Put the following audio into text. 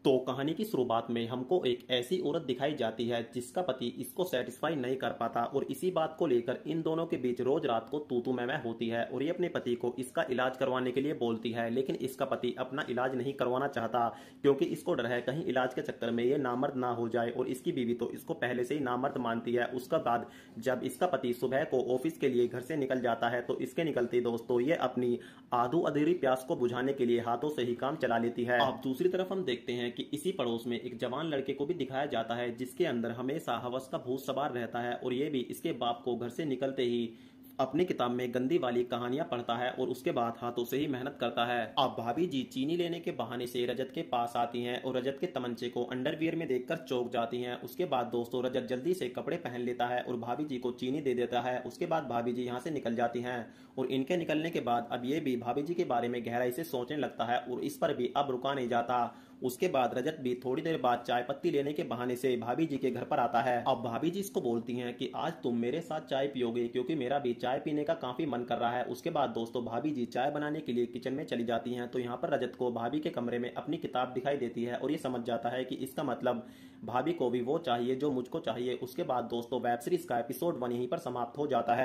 तो कहानी की शुरुआत में हमको एक ऐसी औरत दिखाई जाती है जिसका पति इसको सेटिस्फाई नहीं कर पाता और इसी बात को लेकर इन दोनों के बीच रोज रात को तू मैं होती है और ये अपने पति को इसका इलाज करवाने के लिए बोलती है। लेकिन इसका पति अपना इलाज नहीं करवाना चाहता क्योंकि इसको डर है कहीं इलाज के चक्कर में ये नामर्द ना हो जाए और इसकी बीवी तो इसको पहले से ही नामर्द मानती है। उसके बाद जब इसका पति सुबह को ऑफिस के लिए घर से निकल जाता है तो इसके निकलते दोस्तों ये अपनी आधू अधूरी प्यास को बुझाने के लिए हाथों से ही काम चला लेती है। अब दूसरी तरफ हम देखते हैं कि इसी पड़ोस में एक जवान लड़के को भी दिखाया जाता है जिसके अंदर हमेशा हवस का भूत सवार रहता है और ये भी इसके बाप को घर से निकलते ही अपनी किताब में गंदी वाली कहानियां पढ़ता है और उसके बाद हाथों से ही मेहनत करता है। अब भाभी जी चीनी लेने के बहाने से रजत के पास आती हैं और रजत के तमंचे को अंडरवियर में देखकर चौंक जाती हैं। उसके बाद दोस्तों रजत जल्दी से कपड़े पहन लेता है और भाभी जी को चीनी दे देता है। उसके बाद भाभी जी यहाँ से निकल जाती हैं और इनके निकलने के बाद अब ये भी भाभी जी के बारे में गहराई से सोचने लगता है और इस पर भी अब रुका नहीं जाता। उसके बाद रजत भी थोड़ी देर बाद चाय पत्ती लेने के बहाने से भाभी जी के घर पर आता है। अब भाभी जी इसको बोलती हैं कि आज तुम मेरे साथ चाय पियोगे क्योंकि मेरा भी चाय पीने का काफी मन कर रहा है। उसके बाद दोस्तों भाभी जी चाय बनाने के लिए किचन में चली जाती हैं तो यहाँ पर रजत को भाभी के कमरे में अपनी किताब दिखाई देती है और ये समझ जाता है कि इसका मतलब भाभी को भी वो चाहिए जो मुझको चाहिए। उसके बाद दोस्तों वेब सीरीज का एपिसोड 1 यहीं पर समाप्त हो जाता है।